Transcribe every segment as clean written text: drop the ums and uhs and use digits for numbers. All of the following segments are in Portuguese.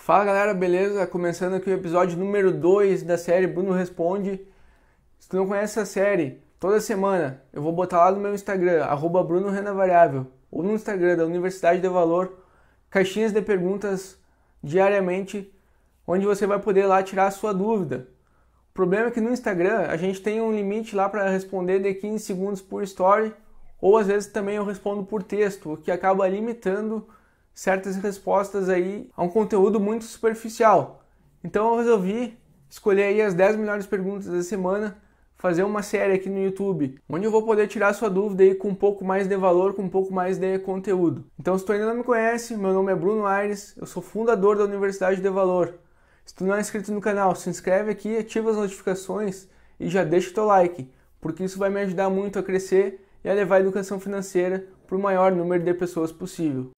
Fala galera, beleza? Começando aqui o episódio número 2 da série Bruno Responde. Se tu não conhece essa série, toda semana eu vou botar lá no meu Instagram, @BrunoRendaVariável, ou no Instagram da Universidade de Valor, caixinhas de perguntas diariamente, onde você vai poder lá tirar a sua dúvida. O problema é que no Instagram a gente tem um limite lá para responder de 15 segundos por story, ou às vezes também eu respondo por texto, o que acaba limitando certas respostas aí a um conteúdo muito superficial. Então eu resolvi escolher aí as 10 melhores perguntas da semana, fazer uma série aqui no YouTube, onde eu vou poder tirar sua dúvida aí com um pouco mais de valor, com um pouco mais de conteúdo. Então se tu ainda não me conhece, meu nome é Bruno Aires, eu sou fundador da Universidade de Valor. Se tu não é inscrito no canal, se inscreve aqui, ativa as notificações e já deixa o teu like, porque isso vai me ajudar muito a crescer e a levar a educação financeira para o maior número de pessoas possível.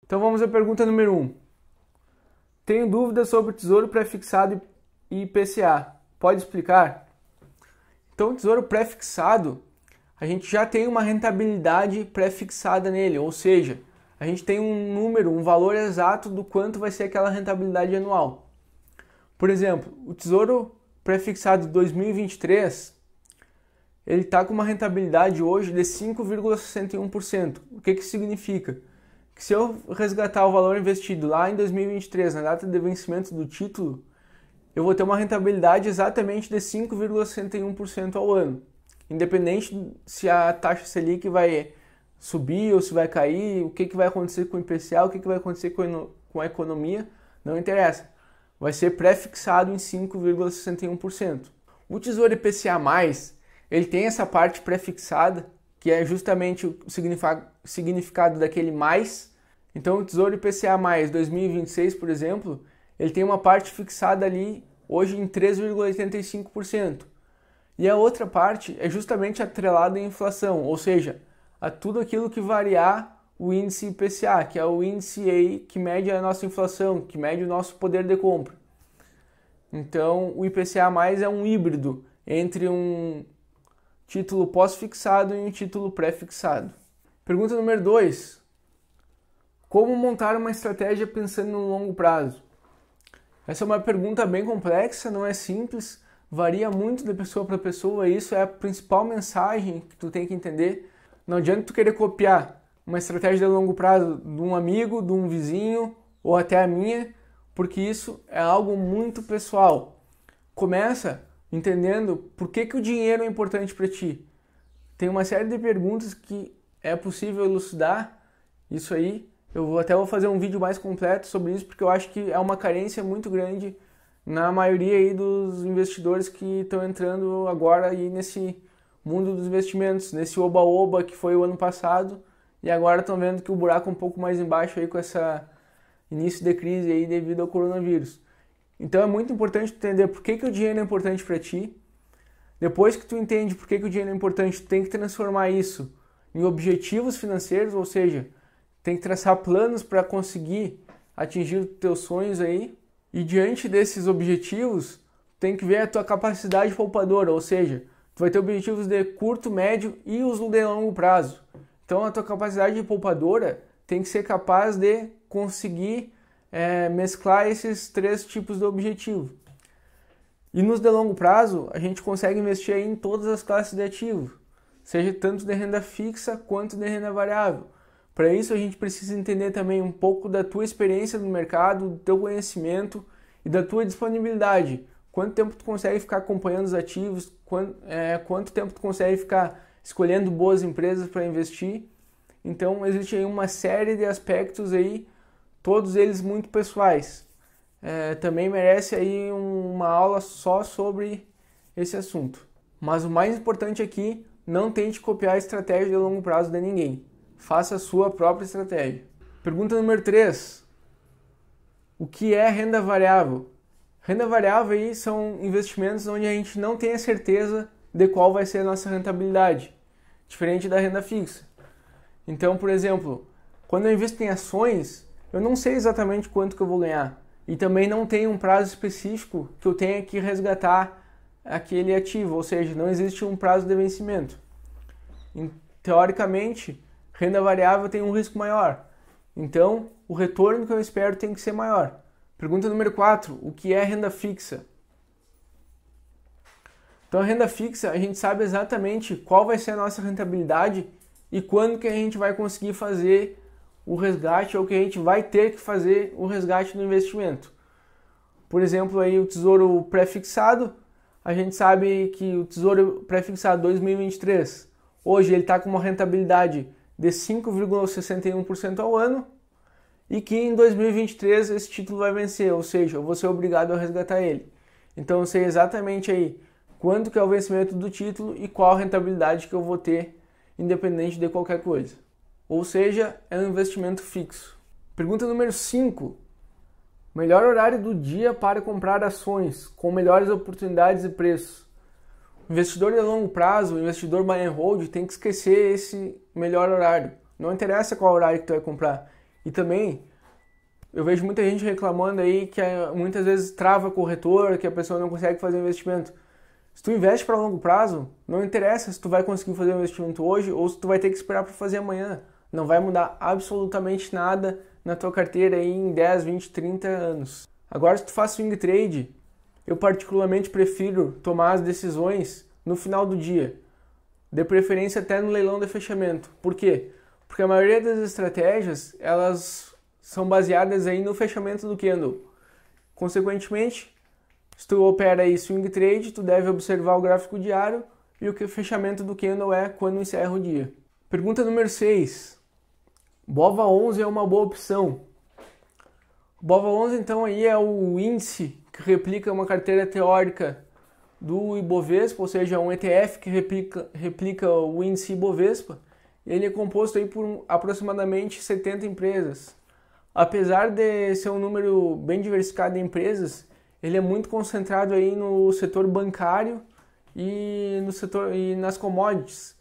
Então vamos à pergunta número 1. Tenho dúvidas sobre o Tesouro Pré-Fixado e IPCA. Pode explicar? Então o Tesouro Pré-Fixado, a gente já tem uma rentabilidade pré-fixada nele, ou seja, a gente tem um número, um valor exato do quanto vai ser aquela rentabilidade anual. Por exemplo, o Tesouro Pré-Fixado de 2023, ele está com uma rentabilidade hoje de 5,61%. O que significa? Que se eu resgatar o valor investido lá em 2023, na data de vencimento do título, eu vou ter uma rentabilidade exatamente de 5,61% ao ano. Independente se a taxa Selic vai subir ou se vai cair, o que vai acontecer com o IPCA, o que vai acontecer com a economia, não interessa. Vai ser pré-fixado em 5,61%. O Tesouro IPCA+, ele tem essa parte pré-fixada, que é justamente o significado daquele mais. Então o Tesouro IPCA+, 2026, por exemplo, ele tem uma parte fixada ali hoje em 3,85%. E a outra parte é justamente atrelada à inflação, ou seja, a tudo aquilo que variar o índice IPCA, que é o índice aí que mede a nossa inflação, que mede o nosso poder de compra. Então o IPCA+, é um híbrido entre um título pós-fixado e um título pré-fixado. Pergunta número 2. Como montar uma estratégia pensando no longo prazo? Essa é uma pergunta bem complexa, não é simples, varia muito de pessoa para pessoa, e isso é a principal mensagem que tu tem que entender. Não adianta tu querer copiar uma estratégia de longo prazo de um amigo, de um vizinho ou até a minha, porque isso é algo muito pessoal. Começa entendendo por que o dinheiro é importante para ti. Tem uma série de perguntas que é possível elucidar isso aí. Eu vou fazer um vídeo mais completo sobre isso, porque eu acho que é uma carência muito grande na maioria aí dos investidores que estão entrando agora aí nesse mundo dos investimentos, nesse oba-oba que foi o ano passado, e agora estão vendo que o buraco é um pouco mais embaixo aí com essa início de crise aí devido ao coronavírus. Então é muito importante entender por que o dinheiro é importante para ti. Depois que tu entende por que o dinheiro é importante, tu tem que transformar isso em objetivos financeiros, ou seja, tem que traçar planos para conseguir atingir os teus sonhos aí. E diante desses objetivos, tem que ver a tua capacidade poupadora, ou seja, tu vai ter objetivos de curto, médio e os de longo prazo. Então a tua capacidade poupadora tem que ser capaz de conseguir mesclar esses 3 tipos de objetivo. E nos de longo prazo, a gente consegue investir aí em todas as classes de ativo, seja tanto de renda fixa quanto de renda variável. Para isso a gente precisa entender também um pouco da tua experiência no mercado, do teu conhecimento e da tua disponibilidade. Quanto tempo tu consegue ficar acompanhando os ativos, quanto tempo tu consegue ficar escolhendo boas empresas para investir. Então existe aí uma série de aspectos aí, todos eles muito pessoais. Também merece aí uma aula só sobre esse assunto. Mas o mais importante aqui, não tente copiar a estratégia de longo prazo de ninguém. Faça a sua própria estratégia. Pergunta número 3. O que é renda variável? Renda variável aí são investimentos onde a gente não tem a certeza de qual vai ser a nossa rentabilidade, diferente da renda fixa. Então, por exemplo, quando eu invisto em ações, eu não sei exatamente quanto que eu vou ganhar. E também não tem um prazo específico que eu tenha que resgatar aquele ativo, ou seja, não existe um prazo de vencimento. teoricamente, renda variável tem um risco maior. Então, o retorno que eu espero tem que ser maior. Pergunta número 4. O que é renda fixa? Então, a renda fixa, a gente sabe exatamente qual vai ser a nossa rentabilidade e quando que a gente vai conseguir fazer o resgate ou que a gente vai ter que fazer o resgate do investimento. Por exemplo, aí o Tesouro Pré-Fixado, a gente sabe que o Tesouro Pré-Fixado 2023, hoje ele está com uma rentabilidade de 5,61% ao ano e que em 2023 esse título vai vencer, ou seja, eu vou ser obrigado a resgatar ele. Então eu sei exatamente aí quanto que é o vencimento do título e qual a rentabilidade que eu vou ter, independente de qualquer coisa. Ou seja, é um investimento fixo. Pergunta número 5. Melhor horário do dia para comprar ações, com melhores oportunidades e preços. O investidor de longo prazo, o investidor buy and hold, tem que esquecer esse melhor horário. Não interessa qual horário que tu vai comprar. E também, eu vejo muita gente reclamando aí que muitas vezes trava corretor, que a pessoa não consegue fazer investimento. Se tu investe para longo prazo, não interessa se tu vai conseguir fazer o investimento hoje ou se tu vai ter que esperar para fazer amanhã. Não vai mudar absolutamente nada na tua carteira aí em 10, 20, 30 anos. Agora, se tu faz swing trade, eu particularmente prefiro tomar as decisões no final do dia. De preferência até no leilão de fechamento. Por quê? Porque a maioria das estratégias, elas são baseadas aí no fechamento do candle. Consequentemente, se tu opera aí swing trade, tu deve observar o gráfico diário e o fechamento do candle é quando encerra o dia. Pergunta número 6. BOVA11 é uma boa opção. O BOVA11 então aí é o índice que replica uma carteira teórica do Ibovespa, ou seja, um ETF que replica o índice Ibovespa. Ele é composto aí por aproximadamente 70 empresas. Apesar de ser um número bem diversificado de empresas, ele é muito concentrado aí no setor bancário e nas commodities.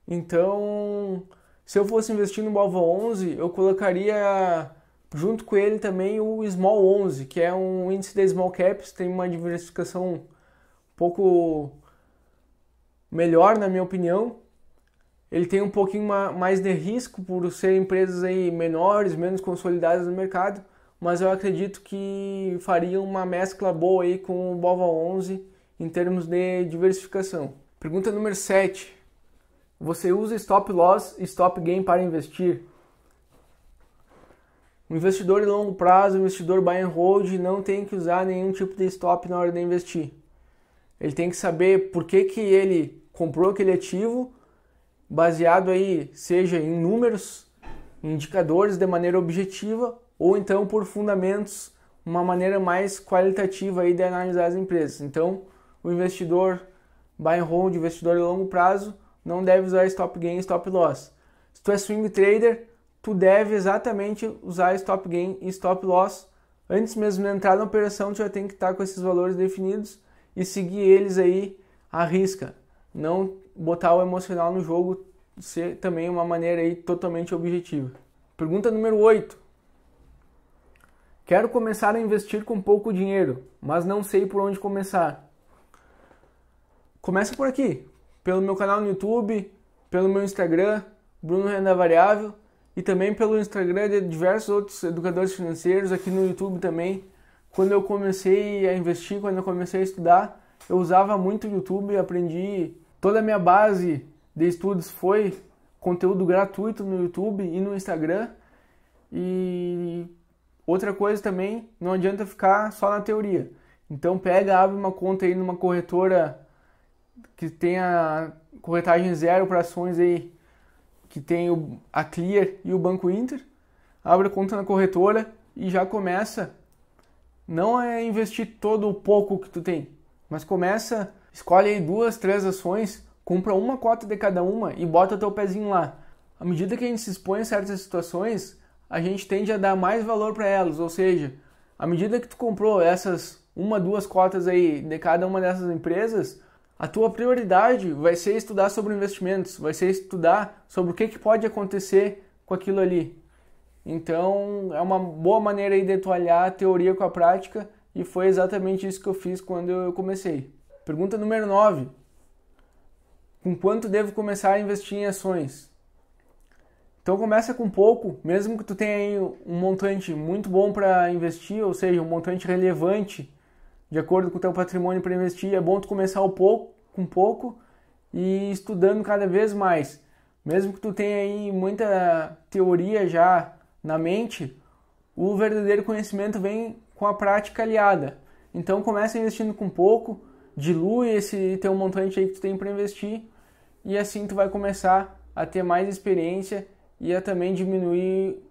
Então, se eu fosse investir no BOVA11, eu colocaria junto com ele também o Small 11, que é um índice de small caps, tem uma diversificação um pouco melhor, na minha opinião. Ele tem um pouquinho mais de risco por ser empresas aí menores, menos consolidadas no mercado, mas eu acredito que faria uma mescla boa aí com o BOVA11 em termos de diversificação. Pergunta número 7. Você usa stop loss e stop gain para investir? O investidor de longo prazo, o investidor buy and hold, não tem que usar nenhum tipo de stop na hora de investir. Ele tem que saber por que ele comprou aquele ativo, baseado aí, seja em números, em indicadores de maneira objetiva, ou então por fundamentos, uma maneira mais qualitativa aí de analisar as empresas. Então, o investidor buy and hold, o investidor de longo prazo, não deve usar stop gain e stop loss. Se tu é swing trader, tu deve exatamente usar stop gain e stop loss. Antes mesmo de entrar na operação, tu já tem que estar com esses valores definidos e seguir eles aí à risca. Não botar o emocional no jogo, ser também uma maneira aí totalmente objetiva. Pergunta número 8. Quero começar a investir com pouco dinheiro, mas não sei por onde começar. Começa por aqui, pelo meu canal no YouTube, pelo meu Instagram, Bruno Renda Variável, e também pelo Instagram de diversos outros educadores financeiros, aqui no YouTube também. Quando eu comecei a investir, quando eu comecei a estudar, eu usava muito o YouTube, aprendi. Toda a minha base de estudos foi conteúdo gratuito no YouTube e no Instagram. E outra coisa também, não adianta ficar só na teoria. Então abre uma conta aí numa corretora que tenha corretagem zero para ações aí, que tem a Clear e o Banco Inter. Abre a conta na corretora e já começa. Não é investir todo o pouco que tu tem, mas escolhe aí 2, 3 ações, compra uma cota de cada uma e bota teu pezinho lá. À medida que a gente se expõe a certas situações, a gente tende a dar mais valor para elas, ou seja, à medida que tu comprou essas 1, 2 cotas aí de cada uma dessas empresas, a tua prioridade vai ser estudar sobre investimentos, vai ser estudar sobre o que pode acontecer com aquilo ali. Então, é uma boa maneira aí de tu aliar a teoria com a prática e foi exatamente isso que eu fiz quando eu comecei. Pergunta número 9. com quanto devo começar a investir em ações? Então começa com pouco, mesmo que tu tenha aí um montante muito bom para investir, ou seja, um montante relevante de acordo com o teu patrimônio para investir, é bom tu começar com pouco e estudando cada vez mais. Mesmo que tu tenha aí muita teoria já na mente, o verdadeiro conhecimento vem com a prática aliada. Então começa investindo com pouco, dilui esse teu montante aí que tu tem para investir e assim tu vai começar a ter mais experiência e a também diminuir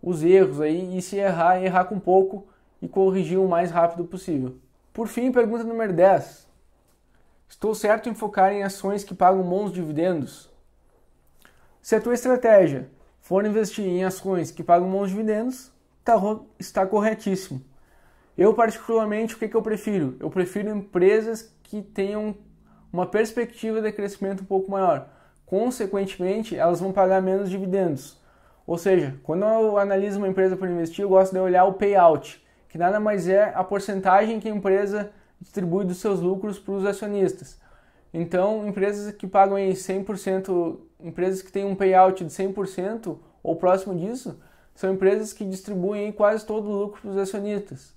os erros aí, e se errar com pouco e corrigir o mais rápido possível. Por fim, pergunta número 10. Estou certo em focar em ações que pagam bons dividendos? Se a tua estratégia for investir em ações que pagam bons dividendos, está corretíssimo. Eu particularmente, o que eu prefiro? Eu prefiro empresas que tenham uma perspectiva de crescimento um pouco maior. Consequentemente, elas vão pagar menos dividendos. Ou seja, quando eu analiso uma empresa para investir, eu gosto de olhar o payout, que nada mais é a porcentagem que a empresa distribui dos seus lucros para os acionistas. Então, empresas que pagam aí 100%, empresas que têm um payout de 100% ou próximo disso, são empresas que distribuem aí quase todo o lucro para os acionistas.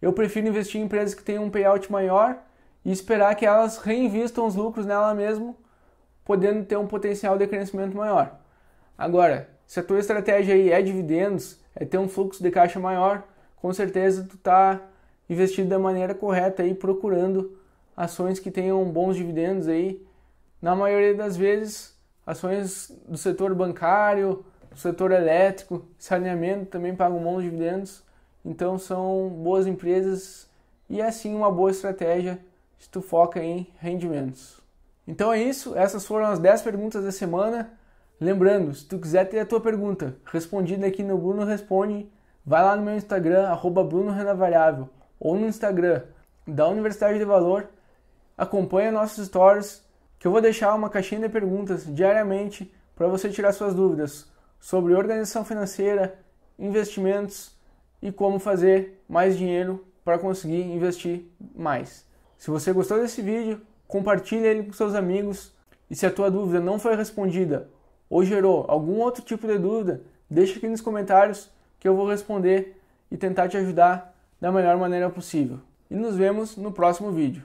Eu prefiro investir em empresas que têm um payout maior e esperar que elas reinvistam os lucros nela mesma, podendo ter um potencial de crescimento maior. Agora, se a tua estratégia aí é dividendos, é ter um fluxo de caixa maior, com certeza tu está investido da maneira correta aí, procurando ações que tenham bons dividendos aí. Na maioria das vezes, ações do setor bancário, do setor elétrico, saneamento também pagam bons dividendos. Então são boas empresas e é sim uma boa estratégia se tu foca em rendimentos. Então é isso, essas foram as 10 perguntas da semana. Lembrando, se tu quiser ter a tua pergunta respondida aqui no Bruno Responde, vai lá no meu Instagram, @BrunoRendaVariável, ou no Instagram da Universidade de Valor, acompanha nossos stories, que eu vou deixar uma caixinha de perguntas diariamente para você tirar suas dúvidas sobre organização financeira, investimentos e como fazer mais dinheiro para conseguir investir mais. Se você gostou desse vídeo, compartilhe ele com seus amigos, e se a tua dúvida não foi respondida ou gerou algum outro tipo de dúvida, deixa aqui nos comentários que eu vou responder e tentar te ajudar da melhor maneira possível. E nos vemos no próximo vídeo.